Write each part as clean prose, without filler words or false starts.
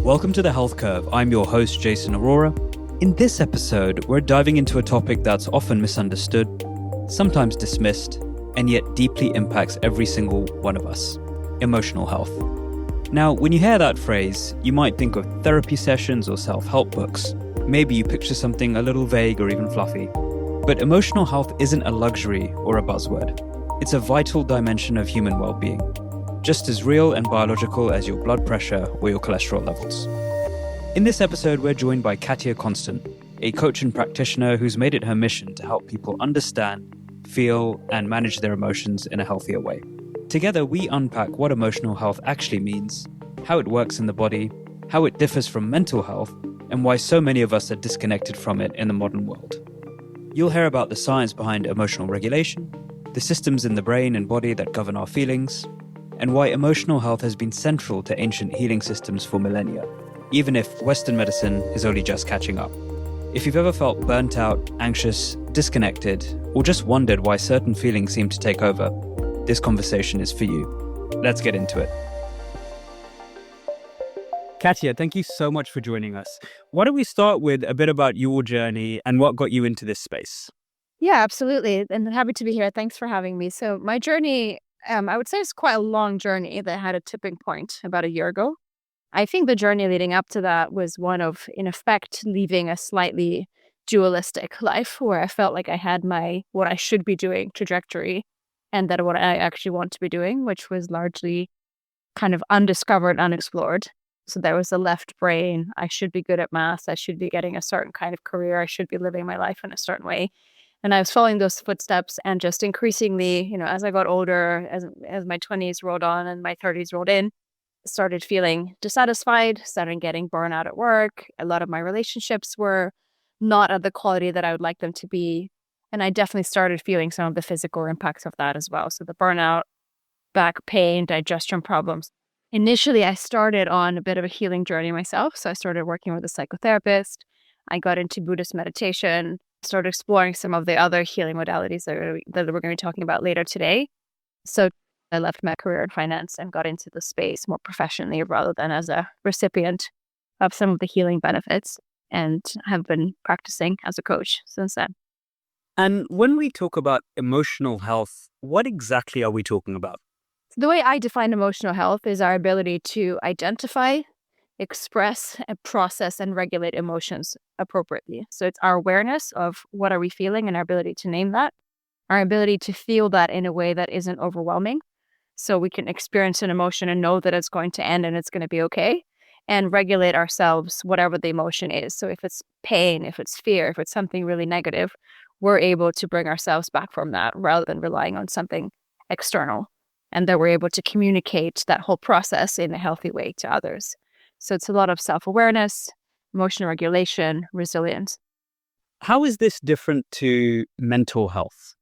Welcome to The Health Curve. I'm your host, Jason Arora. In this episode, we're diving into a topic that's often misunderstood, sometimes dismissed, and yet deeply impacts every single one of us: emotional health. Now, when you hear that phrase, you might think of therapy sessions or self-help books. Maybe you picture something a little vague or even fluffy. But emotional health isn't a luxury or a buzzword. It's a vital dimension of human well-being, just as real and biological as your blood pressure or your cholesterol levels. In this episode, we're joined by Katya Constant, a coach and practitioner who's made it her mission to help people understand, feel, and manage their emotions in a healthier way. Together, we unpack what emotional health actually means, how it works in the body, how it differs from mental health, and why so many of us are disconnected from it in the modern world. You'll hear about the science behind emotional regulation, the systems in the brain and body that govern our feelings, and why emotional health has been central to ancient healing systems for millennia, even if Western medicine is only just catching up. If you've ever felt burnt out, anxious, disconnected, or just wondered why certain feelings seem to take over, this conversation is for you. Let's get into it. Katya, thank you so much for joining us. Why don't we start with a bit about your journey and what got you into this space? Yeah, absolutely. And happy to be here. Thanks for having me. So my journey, I would say it's quite a long journey that had a tipping point about a year ago. I think the journey leading up to that was one of, in effect, leaving a slightly dualistic life where I felt like I had my what I should be doing trajectory and that what I actually want to be doing, which was largely kind of undiscovered, unexplored. So there was a left brain. I should be good at math. I should be getting a certain kind of career. I should be living my life in a certain way. And I was following those footsteps and just increasingly, as I got older, as my 20s rolled on and my 30s rolled in, started feeling dissatisfied, started getting burnout at work. A lot of my relationships were not at the quality that I would like them to be. And I definitely started feeling some of the physical impacts of that as well. So the burnout, back pain, digestion problems. Initially, I started on a bit of a healing journey myself. So I started working with a psychotherapist. I got into Buddhist meditation, started exploring some of the other healing modalities that we're going to be talking about later today. So I left my career in finance and got into the space more professionally rather than as a recipient of some of the healing benefits, and have been practicing as a coach since then. And when we talk about emotional health, what exactly are we talking about? The way I define emotional health is our ability to identify, express, and process and regulate emotions appropriately. So it's our awareness of what are we feeling and our ability to name that, our ability to feel that in a way that isn't overwhelming. So we can experience an emotion and know that it's going to end and it's going to be okay, and regulate ourselves, whatever the emotion is. So if it's pain, if it's fear, if it's something really negative, we're able to bring ourselves back from that rather than relying on something external. And that we're able to communicate that whole process in a healthy way to others. So it's a lot of self-awareness, emotional regulation, resilience. How is this different to mental health?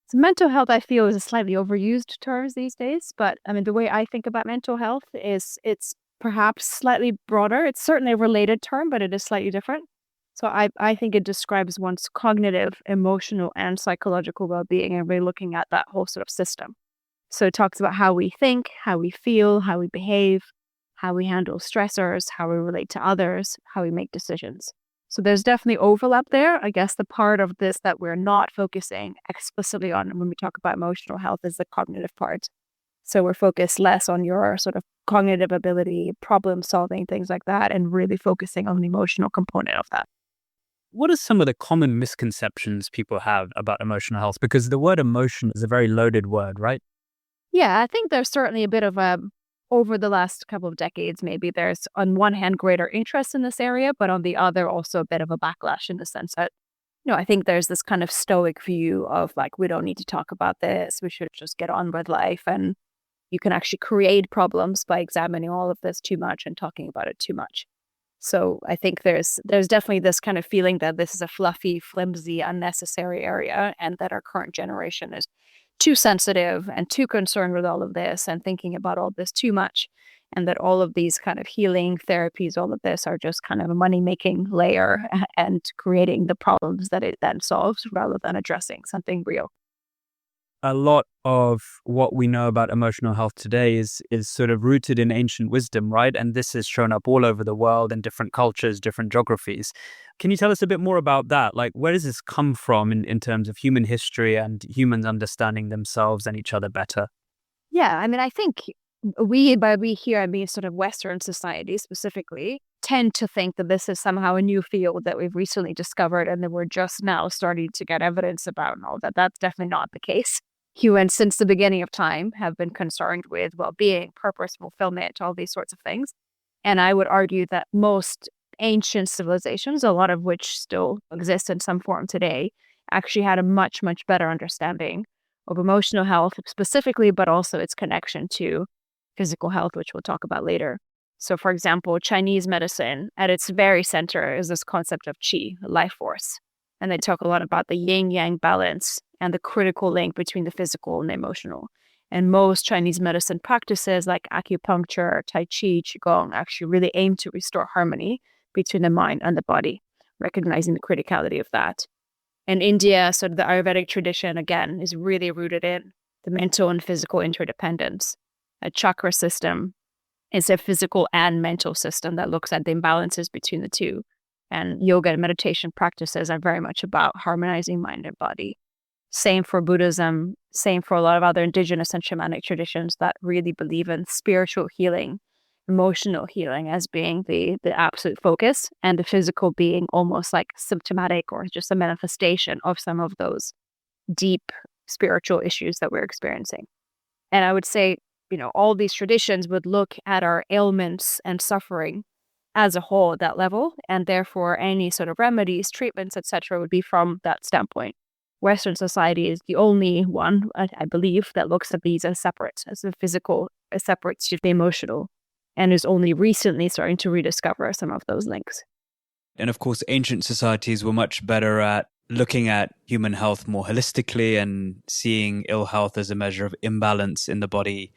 So mental health, I feel, is a slightly overused term these days. But I mean, the way I think about mental health is it's perhaps slightly broader. It's certainly a related term, but it is slightly different. So I think it describes one's cognitive, emotional, and psychological well-being, and we're looking at that whole sort of system. So it talks about how we think, how we feel, how we behave, how we handle stressors, how we relate to others, how we make decisions. So there's definitely overlap there. I guess the part of this that we're not focusing explicitly on when we talk about emotional health is the cognitive part. So we're focused less on your sort of cognitive ability, problem solving, things like that, and really focusing on the emotional component of that. What are some of the common misconceptions people have about emotional health? Because the word emotion is a very loaded word, right? Yeah, I think there's certainly a bit of over the last couple of decades, maybe there's on one hand greater interest in this area, but on the other also a bit of a backlash in the sense that, I think there's this kind of stoic view of like, we don't need to talk about this. We should just get on with life. And you can actually create problems by examining all of this too much and talking about it too much. So I think there's definitely this kind of feeling that this is a fluffy, flimsy, unnecessary area, and that our current generation is too sensitive and too concerned with all of this and thinking about all this too much, and that all of these kind of healing therapies, all of this are just kind of a money-making layer and creating the problems that it then solves rather than addressing something real. a lot of what we know about emotional health today is sort of rooted in ancient wisdom, right? And this has shown up all over the world in different cultures, different geographies. Can you tell us a bit more about that? Like, where does this come from in terms of human history and humans understanding themselves and each other better? Yeah, I mean, I think by we here, I mean sort of Western society specifically, tend to think that this is somehow a new field that we've recently discovered and that we're just now starting to get evidence about and all that. That's definitely not the case. Humans, since the beginning of time, have been concerned with well-being, purpose, fulfillment, all these sorts of things. And I would argue that most ancient civilizations, a lot of which still exist in some form today, actually had a much, much better understanding of emotional health specifically, but also its connection to physical health, which we'll talk about later. So, for example, Chinese medicine, at its very center is this concept of qi, life force. And they talk a lot about the yin-yang balance and the critical link between the physical and the emotional. And most Chinese medicine practices like acupuncture, tai chi, qigong actually really aim to restore harmony between the mind and the body, recognizing the criticality of that. In India, sort of the Ayurvedic tradition, again, is really rooted in the mental and physical interdependence. A chakra system is a physical and mental system that looks at the imbalances between the two. And yoga and meditation practices are very much about harmonizing mind and body. Same for Buddhism, same for a lot of other indigenous and shamanic traditions that really believe in spiritual healing, emotional healing as being the absolute focus, and the physical being almost like symptomatic or just a manifestation of some of those deep spiritual issues that we're experiencing. And I would say, all these traditions would look at our ailments and suffering as a whole at that level, and therefore any sort of remedies, treatments, etc., would be from that standpoint. Western society is the only one, I believe, that looks at these as separate, as the physical, as separate to the emotional, and is only recently starting to rediscover some of those links. And of course, ancient societies were much better at looking at human health more holistically and seeing ill health as a measure of imbalance in the body.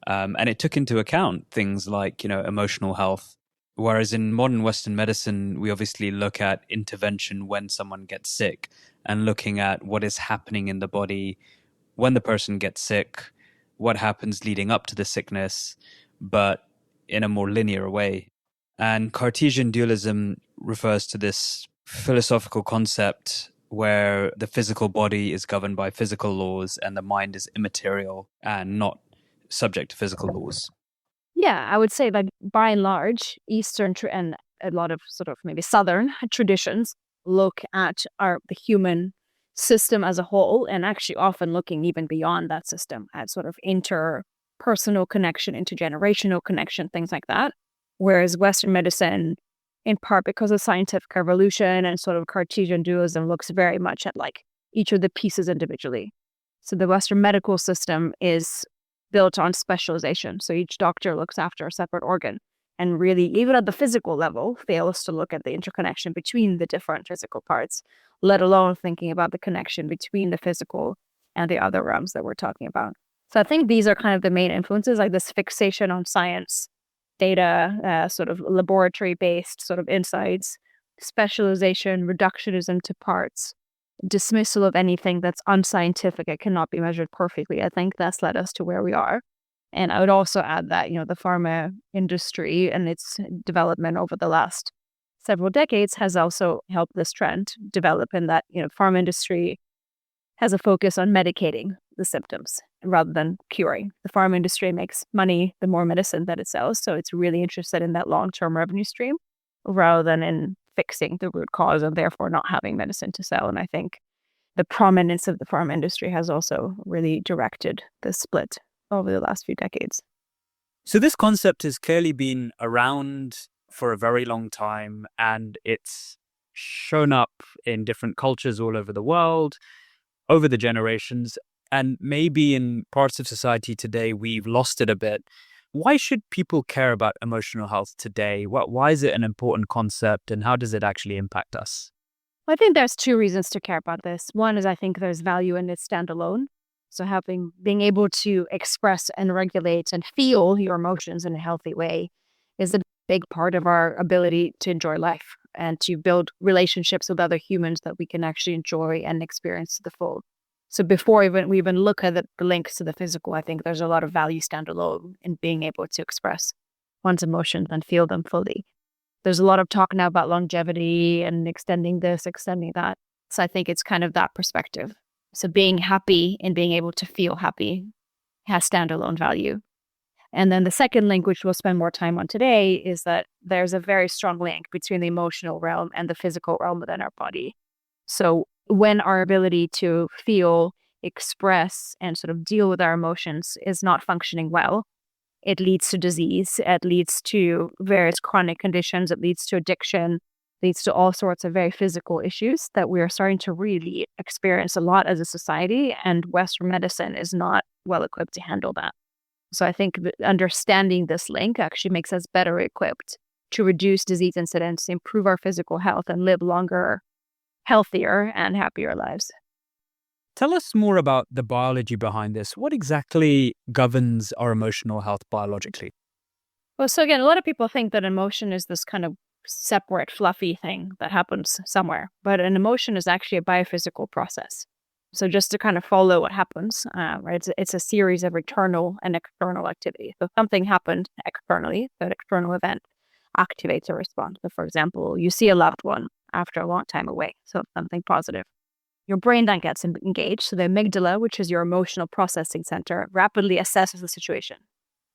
And it took into account things like, emotional health. Whereas in modern Western medicine, we obviously look at intervention when someone gets sick and looking at what is happening in the body when the person gets sick, what happens leading up to the sickness, but in a more linear way. And Cartesian dualism refers to this philosophical concept where the physical body is governed by physical laws and the mind is immaterial and not subject to physical laws. Yeah, I would say that by and large, Eastern and a lot of sort of maybe Southern traditions look at the human system as a whole, and actually often looking even beyond that system at sort of interpersonal connection, intergenerational connection, things like that. Whereas Western medicine, in part because of scientific evolution and sort of Cartesian dualism, looks very much at like each of the pieces individually. So the Western medical system is built on specialization. So each doctor looks after a separate organ and really, even at the physical level, fails to look at the interconnection between the different physical parts, let alone thinking about the connection between the physical and the other realms that we're talking about. So I think these are kind of the main influences, like this fixation on science, data, sort of laboratory-based sort of insights, specialization, reductionism to parts, dismissal of anything that's unscientific, it cannot be measured perfectly. I think that's led us to where we are. And I would also add that, the pharma industry and its development over the last several decades has also helped this trend develop, in that, pharma industry has a focus on medicating the symptoms rather than curing. The pharma industry makes money the more medicine that it sells. So it's really interested in that long-term revenue stream rather than in fixing the root cause and therefore not having medicine to sell. And I think the prominence of the pharma industry has also really directed the split over the last few decades. So this concept has clearly been around for a very long time, and it's shown up in different cultures all over the world, over the generations, and maybe in parts of society today, we've lost it a bit. Why should people care about emotional health today? Why is it an important concept, and how does it actually impact us? I think there's two reasons to care about this. One is I think there's value in it standalone. So being able to express and regulate and feel your emotions in a healthy way is a big part of our ability to enjoy life and to build relationships with other humans that we can actually enjoy and experience to the full. So before we even look at the links to the physical, I think there's a lot of value standalone in being able to express one's emotions and feel them fully. There's a lot of talk now about longevity and extending this, extending that. So I think it's kind of that perspective. So being happy and being able to feel happy has standalone value. And then the second link, which we'll spend more time on today, is that there's a very strong link between the emotional realm and the physical realm within our body. So when our ability to feel, express, and sort of deal with our emotions is not functioning well, it leads to disease, it leads to various chronic conditions, it leads to addiction, leads to all sorts of very physical issues that we are starting to really experience a lot as a society, and Western medicine is not well equipped to handle that. So I think that understanding this link actually makes us better equipped to reduce disease incidence, improve our physical health, and live longer, healthier, and happier lives. Tell us more about the biology behind this. What exactly governs our emotional health biologically? Well, so again, a lot of people think that emotion is this kind of separate, fluffy thing that happens somewhere, but an emotion is actually a biophysical process. So just to kind of follow what happens, right? It's a series of internal and external activity. So something happened externally, that external event activates a response. So for example, you see a loved one after a long time away, so something positive. Your brain then gets engaged. So the amygdala, which is your emotional processing center, rapidly assesses the situation.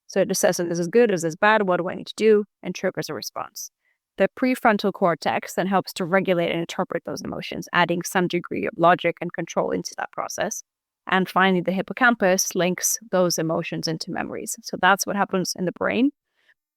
So it assesses, is this good, is this bad, what do I need to do, and triggers a response. The prefrontal cortex then helps to regulate and interpret those emotions, adding some degree of logic and control into that process. And finally, the hippocampus links those emotions into memories. So that's what happens in the brain.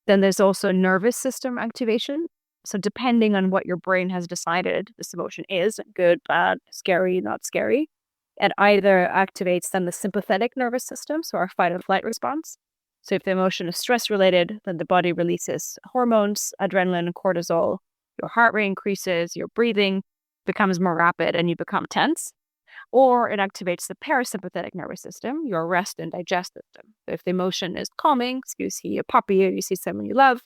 Then there's also nervous system activation. So depending on what your brain has decided this emotion is, good, bad, scary, not scary, it either activates then the sympathetic nervous system, so our fight or flight response. So if the emotion is stress related, then the body releases hormones, adrenaline and cortisol. Your heart rate increases, your breathing becomes more rapid, and you become tense. Or it activates the parasympathetic nervous system, your rest and digest system. So if the emotion is calming, so you see a puppy or you see someone you love,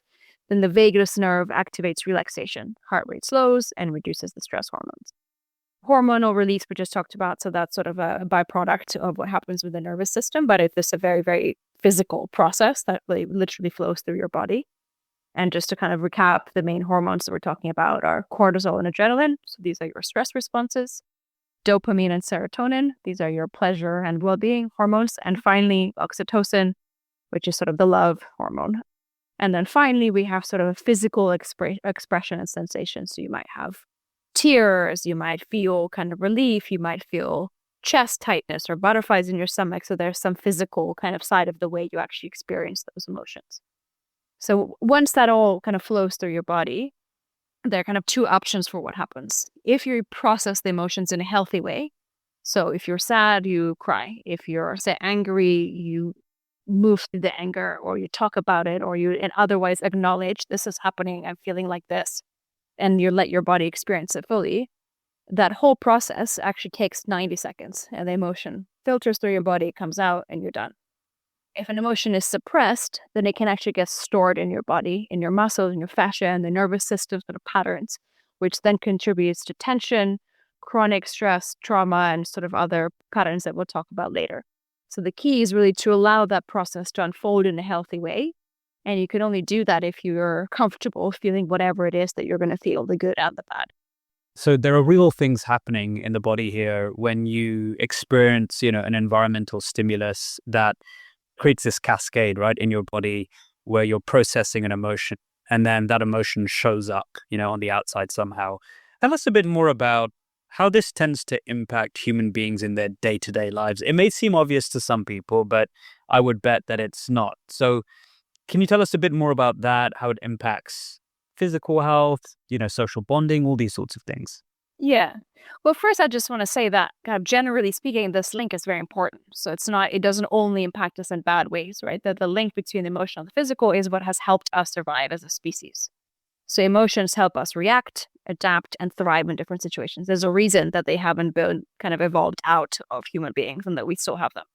then the vagus nerve activates relaxation. Heart rate slows and reduces the stress hormones. Hormonal release we just talked about, so that's sort of a byproduct of what happens with the nervous system, but it's a very, very physical process that literally flows through your body. And just to kind of recap, the main hormones that we're talking about are cortisol and adrenaline. So these are your stress responses. Dopamine and serotonin. These are your pleasure and well-being hormones. And finally, oxytocin, which is sort of the love hormone. And then finally, we have sort of a physical expression and sensation. So you might have tears, you might feel kind of relief, you might feel chest tightness or butterflies in your stomach. So there's some physical kind of side of the way you actually experience those emotions. So once that all kind of flows through your body, there are kind of two options for what happens. If you process the emotions in a healthy way, so if you're sad, you cry. If you're, say, angry, you move through the anger, or you talk about it, or you and otherwise acknowledge this is happening, I'm feeling like this, and you let your body experience it fully. That whole process actually takes 90 seconds, and the emotion filters through your body, comes out, and you're done. If an emotion is suppressed, then it can actually get stored in your body, in your muscles, in your fascia, and the nervous system sort of patterns, which then contributes to tension, chronic stress, trauma, and sort of other patterns that we'll talk about later. So the key is really to allow that process to unfold in a healthy way. And you can only do that if you're comfortable feeling whatever it is that you're going to feel, the good and the bad. So there are real things happening in the body here when you experience, an environmental stimulus that creates this cascade, right, in your body where you're processing an emotion and then that emotion shows up, on the outside somehow. Tell us a bit more about how this tends to impact human beings in their day-to-day lives. It may seem obvious to some people, but I would bet that it's not. So can you tell us a bit more about that, how it impacts physical health, social bonding, all these sorts of things? Yeah. Well, first, I just want to say that kind of generally speaking, this link is very important. So it doesn't only impact us in bad ways, right? That the link between the emotional and the physical is what has helped us survive as a species. So emotions help us react, adapt, and thrive in different situations. There's a reason that they haven't been kind of evolved out of human beings and that we still have them.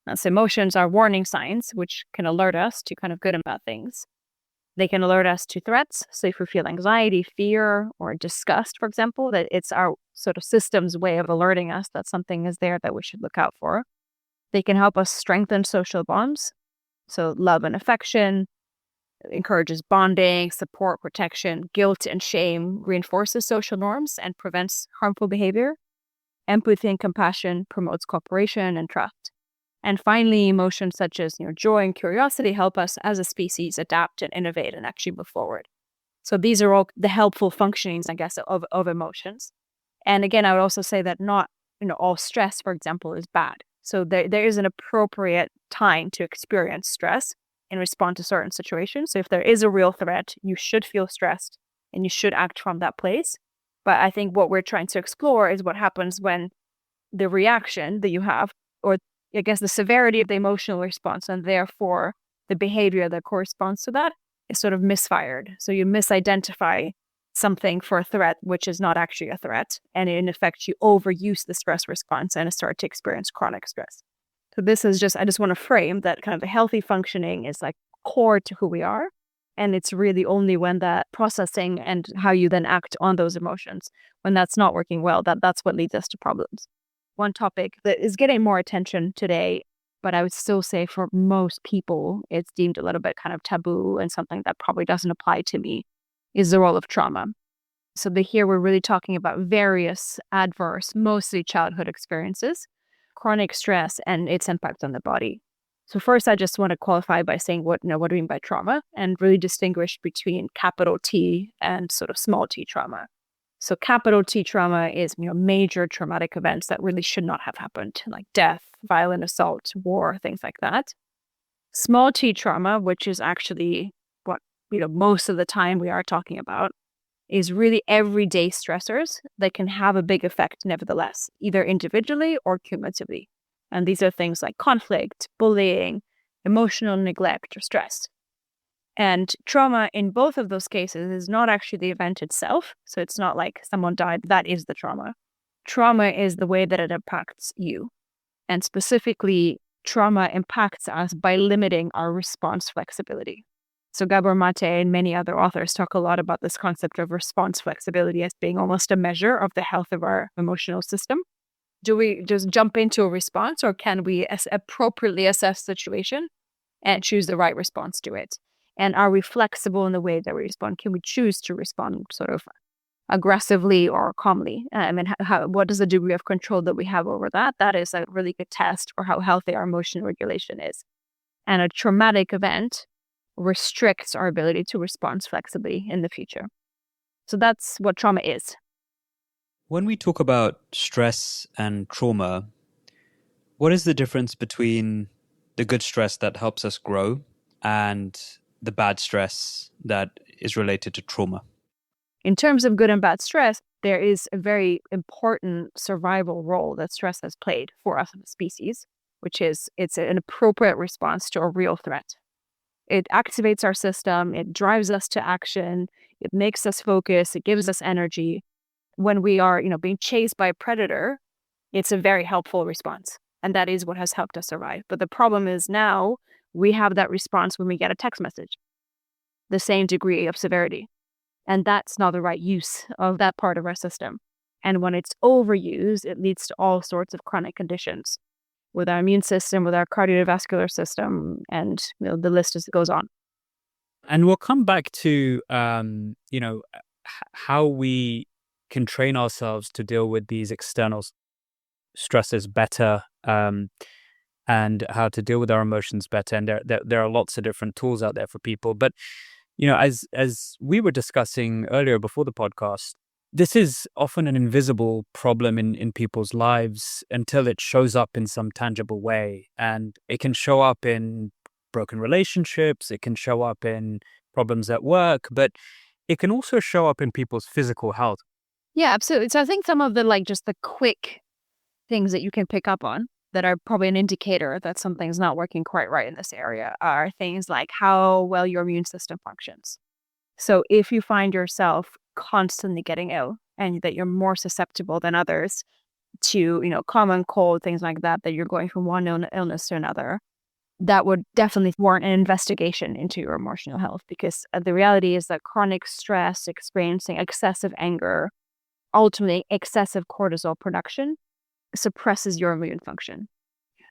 And so emotions are warning signs, which can alert us to kind of good and bad things. They can alert us to threats. So if we feel anxiety, fear, or disgust, for example, that it's our sort of system's way of alerting us that something is there that we should look out for. They can help us strengthen social bonds. So love and affection encourages bonding, support, protection. Guilt and shame reinforces social norms and prevents harmful behavior. Empathy and compassion promotes cooperation and trust. And finally, emotions such as joy and curiosity help us as a species adapt and innovate and actually move forward. So these are all the helpful functionings, I guess, of emotions. And again, I would also say that not all stress, for example, is bad. So there is an appropriate time to experience stress and respond to certain situations. So if there is a real threat, you should feel stressed and you should act from that place. But I think what we're trying to explore is what happens when the reaction that you have, or I guess the severity of the emotional response, and therefore the behavior that corresponds to that, is sort of misfired. So you misidentify something for a threat, which is not actually a threat. And in effect, you overuse the stress response and start to experience chronic stress. So this is I just want to frame that kind of the healthy functioning is like core to who we are. And it's really only when that processing and how you then act on those emotions, when that's not working well, that's what leads us to problems. One topic that is getting more attention today, but I would still say for most people, it's deemed a little bit kind of taboo and something that probably doesn't apply to me, is the role of trauma. So here we're really talking about various adverse, mostly childhood experiences, chronic stress, and its impact on the body. So first, I just want to qualify by saying what do we mean by trauma, and really distinguish between capital T and sort of small t trauma. So capital T trauma is major traumatic events that really should not have happened, like death, violent assault, war, things like that. Small t trauma, which is actually what most of the time we are talking about, is really everyday stressors that can have a big effect nevertheless, either individually or cumulatively. And these are things like conflict, bullying, emotional neglect, or stress. And trauma in both of those cases is not actually the event itself. So it's not like someone died, that is the trauma. Trauma is the way that it impacts you. And specifically, trauma impacts us by limiting our response flexibility. So Gabor Mate and many other authors talk a lot about this concept of response flexibility as being almost a measure of the health of our emotional system. Do we just jump into a response, or can we appropriately assess the situation and choose the right response to it? And are we flexible in the way that we respond? Can we choose to respond sort of aggressively or calmly? What is the degree of control that we have over that? That is a really good test for how healthy our emotional regulation is. And a traumatic event restricts our ability to respond flexibly in the future. So that's what trauma is. When we talk about stress and trauma, what is the difference between the good stress that helps us grow and the bad stress that is related to trauma? In terms of good and bad stress, there is a very important survival role that stress has played for us as a species, which is it's an appropriate response to a real threat. It activates our system, it drives us to action, it makes us focus, it gives us energy. When we are, being chased by a predator, it's a very helpful response. And that is what has helped us survive. But the problem is now we have that response when we get a text message, the same degree of severity. And that's not the right use of that part of our system. And when it's overused, it leads to all sorts of chronic conditions with our immune system, with our cardiovascular system, and the list just goes on. And we'll come back to, how we can train ourselves to deal with these external stresses better, and how to deal with our emotions better. And there are lots of different tools out there for people. But, as we were discussing earlier before the podcast, this is often an invisible problem in people's lives until it shows up in some tangible way. And it can show up in broken relationships. It can show up in problems at work, but it can also show up in people's physical health. Yeah, absolutely. So I think some of the just the quick things that you can pick up on that are probably an indicator that something's not working quite right in this area are things like how well your immune system functions. So if you find yourself constantly getting ill and that you're more susceptible than others to, common cold, things like that, that you're going from one illness to another, that would definitely warrant an investigation into your emotional health, because the reality is that chronic stress, experiencing excessive anger, ultimately excessive cortisol production, suppresses your immune function.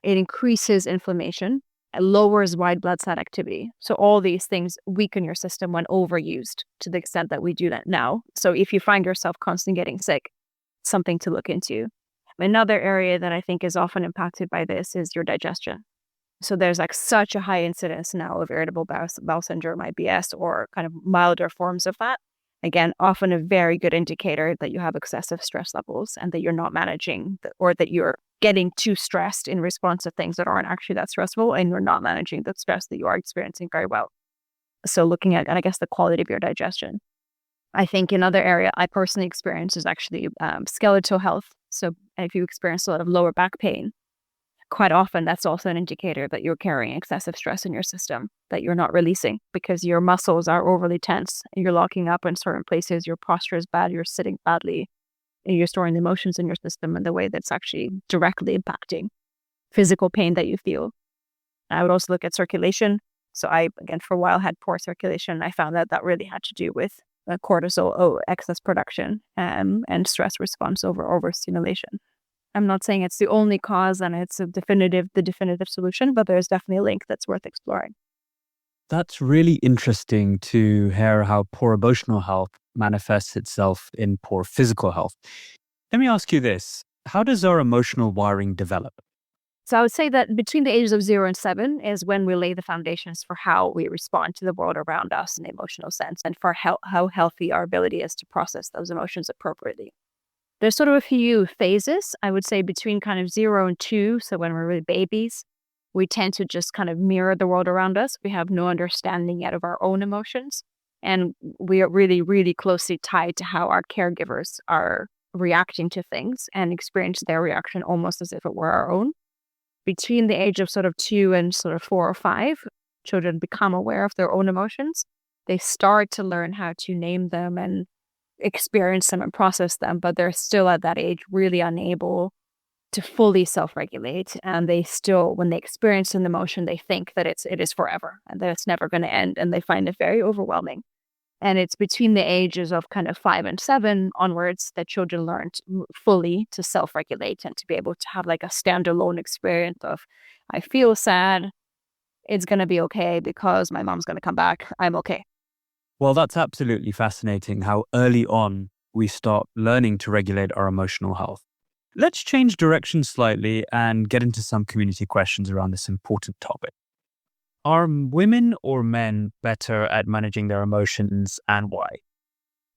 It increases inflammation, it lowers white blood cell activity. So all these things weaken your system when overused to the extent that we do that now. So if you find yourself constantly getting sick, something to look into. Another area that I think is often impacted by this is your digestion. So there's like such a high incidence now of irritable bowel syndrome, IBS, or kind of milder forms of that. Again, often a very good indicator that you have excessive stress levels and that you're not managing, or that you're getting too stressed in response to things that aren't actually that stressful, and you're not managing the stress that you are experiencing very well. So looking at, and I guess, the quality of your digestion. I think another area I personally experience is actually skeletal health. So if you experience a lot of lower back pain, quite often that's also an indicator that you're carrying excessive stress in your system that you're not releasing, because your muscles are overly tense, you're locking up in certain places, your posture is bad, you're sitting badly, and you're storing the emotions in your system in the way that's actually directly impacting physical pain that you feel. I would also look at circulation. So I, again, for a while had poor circulation. I found that really had to do with cortisol excess production and stress response over overstimulation. I'm not saying it's the only cause and it's the definitive solution, but there's definitely a link that's worth exploring. That's really interesting to hear how poor emotional health manifests itself in poor physical health. Let me ask you this. How does our emotional wiring develop? So I would say that between the ages of 0 and 7 is when we lay the foundations for how we respond to the world around us in the emotional sense, and for how healthy our ability is to process those emotions appropriately. There's sort of a few phases, I would say, between kind of 0 and 2. So when we're really babies, we tend to just kind of mirror the world around us. We have no understanding yet of our own emotions. And we are really, really closely tied to how our caregivers are reacting to things and experience their reaction almost as if it were our own. Between the age of sort of 2 and sort of 4 or 5, children become aware of their own emotions. They start to learn how to name them and experience them and process them, but they're still at that age really unable to fully self-regulate. And they still, when they experience an emotion, they think that it is forever and that it's never going to end, and they find it very overwhelming. And it's between the ages of kind of 5 and 7 onwards that children learn fully to self-regulate and to be able to have like a standalone experience of, I feel sad, it's going to be okay because my mom's going to come back, I'm okay. Well, that's absolutely fascinating how early on we start learning to regulate our emotional health. Let's change direction slightly and get into some community questions around this important topic. Are women or men better at managing their emotions, and why?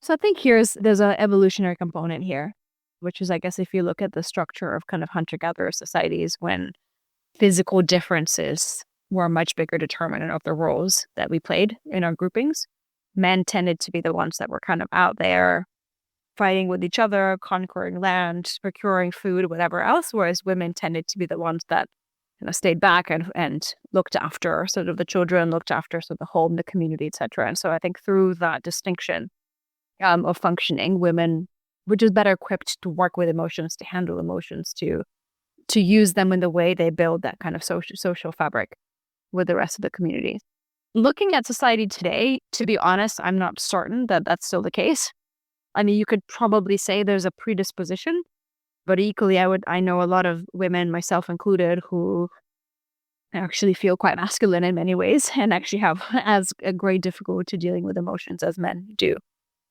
So I think there's an evolutionary component here, which is, I guess, if you look at the structure of kind of hunter-gatherer societies, when physical differences were a much bigger determinant of the roles that we played in our groupings, men tended to be the ones that were kind of out there fighting with each other, conquering land, procuring food, whatever else, whereas women tended to be the ones that stayed back and looked after sort of the children, looked after sort of the home, the community, etc. And so I think through that distinction of functioning, women were just better equipped to work with emotions, to handle emotions, to use them in the way they build that kind of social fabric with the rest of the community. Looking at society today, to be honest, I'm not certain that that's still the case. I mean, you could probably say there's a predisposition, but equally, I know a lot of women, myself included, who actually feel quite masculine in many ways and actually have as a great difficulty dealing with emotions as men do.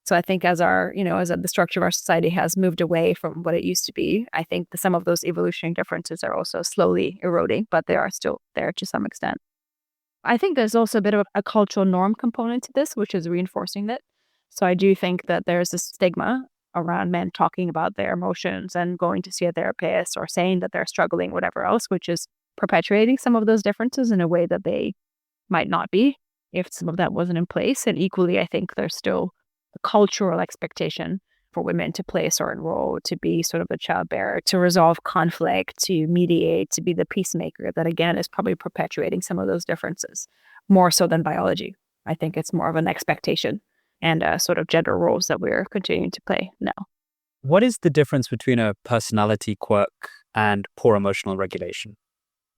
So I think as the structure of our society has moved away from what it used to be, I think some of those evolutionary differences are also slowly eroding, but they are still there to some extent. I think there's also a bit of a cultural norm component to this, which is reinforcing it. So I do think that there's a stigma around men talking about their emotions and going to see a therapist or saying that they're struggling, whatever else, which is perpetuating some of those differences in a way that they might not be if some of that wasn't in place. And equally, I think there's still a cultural expectation for women to play a certain role, to be sort of a childbearer, to resolve conflict, to mediate, to be the peacemaker, that again is probably perpetuating some of those differences more so than biology. I think it's more of an expectation and sort of gender roles that we're continuing to play now. What is the difference between a personality quirk and poor emotional regulation?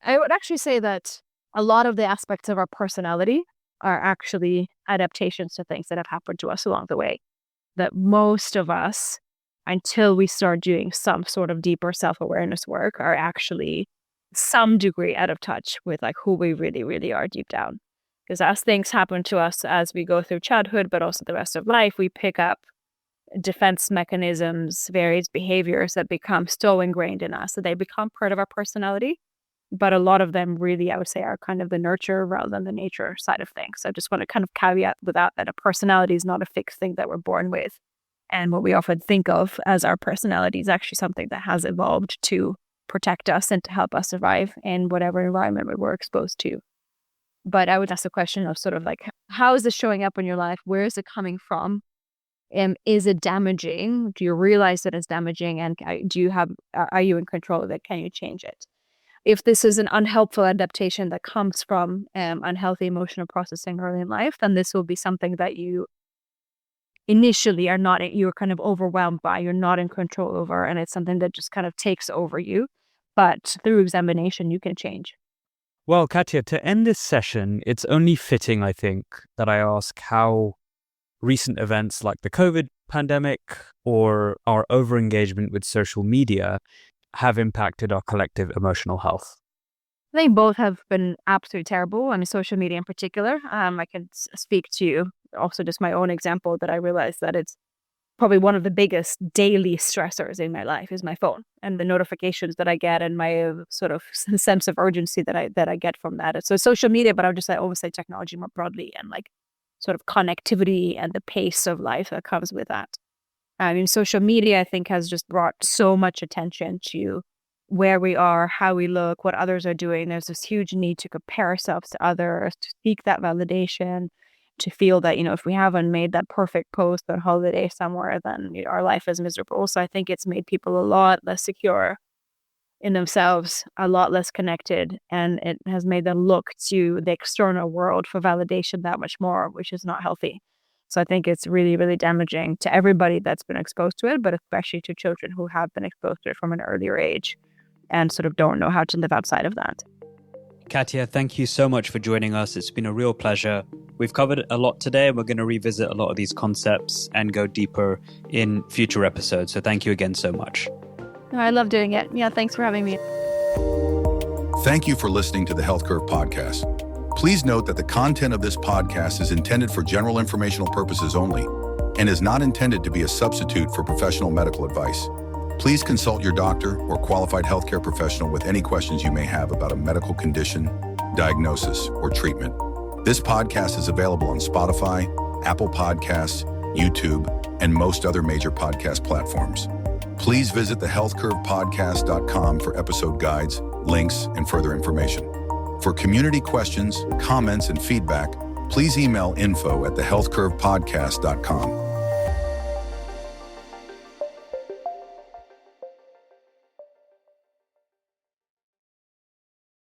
I would actually say that a lot of the aspects of our personality are actually adaptations to things that have happened to us along the way. That most of us, until we start doing some sort of deeper self-awareness work, are actually some degree out of touch with like who we really, really are deep down. Because as things happen to us as we go through childhood, but also the rest of life, we pick up defense mechanisms, various behaviors that become so ingrained in us that they become part of our personality. But a lot of them really, I would say, are kind of the nurture rather than the nature side of things. So I just want to kind of caveat with that a personality is not a fixed thing that we're born with. And what we often think of as our personality is actually something that has evolved to protect us and to help us survive in whatever environment we were exposed to. But I would ask the question of sort of like, how is this showing up in your life? Where is it coming from? Is it damaging? Do you realize that it's damaging? And are you in control of it? Can you change it? If this is an unhelpful adaptation that comes from unhealthy emotional processing early in life, then this will be something that you initially you're kind of overwhelmed by, you're not in control over, and it's something that just kind of takes over you. But through examination, you can change. Well, Katya, to end this session, it's only fitting, I think, that I ask how recent events like the COVID pandemic or our overengagement with social media have impacted our collective emotional health. I think both have been absolutely terrible. I mean, social media in particular. I can speak to also just my own example that I realized that it's probably one of the biggest daily stressors in my life is my phone and the notifications that I get and my sort of sense of urgency that I get from that. So social media, but I always say technology more broadly and like sort of connectivity and the pace of life that comes with that. I mean, social media, I think, has just brought so much attention to where we are, how we look, what others are doing. There's this huge need to compare ourselves to others, to seek that validation, to feel that, if we haven't made that perfect post on holiday somewhere, then our life is miserable. So I think it's made people a lot less secure in themselves, a lot less connected, and it has made them look to the external world for validation that much more, which is not healthy. So I think it's really, really damaging to everybody that's been exposed to it, but especially to children who have been exposed to it from an earlier age and sort of don't know how to live outside of that. Katya, thank you so much for joining us. It's been a real pleasure. We've covered a lot today. We're going to revisit a lot of these concepts and go deeper in future episodes. So thank you again so much. I love doing it. Yeah, thanks for having me. Thank you for listening to the Health Curve podcast. Please note that the content of this podcast is intended for general informational purposes only and is not intended to be a substitute for professional medical advice. Please consult your doctor or qualified healthcare professional with any questions you may have about a medical condition, diagnosis, or treatment. This podcast is available on Spotify, Apple Podcasts, YouTube, and most other major podcast platforms. Please visit thehealthcurvepodcast.com for episode guides, links, and further information. For community questions, comments, and feedback, please email info@thehealthcurvepodcast.com.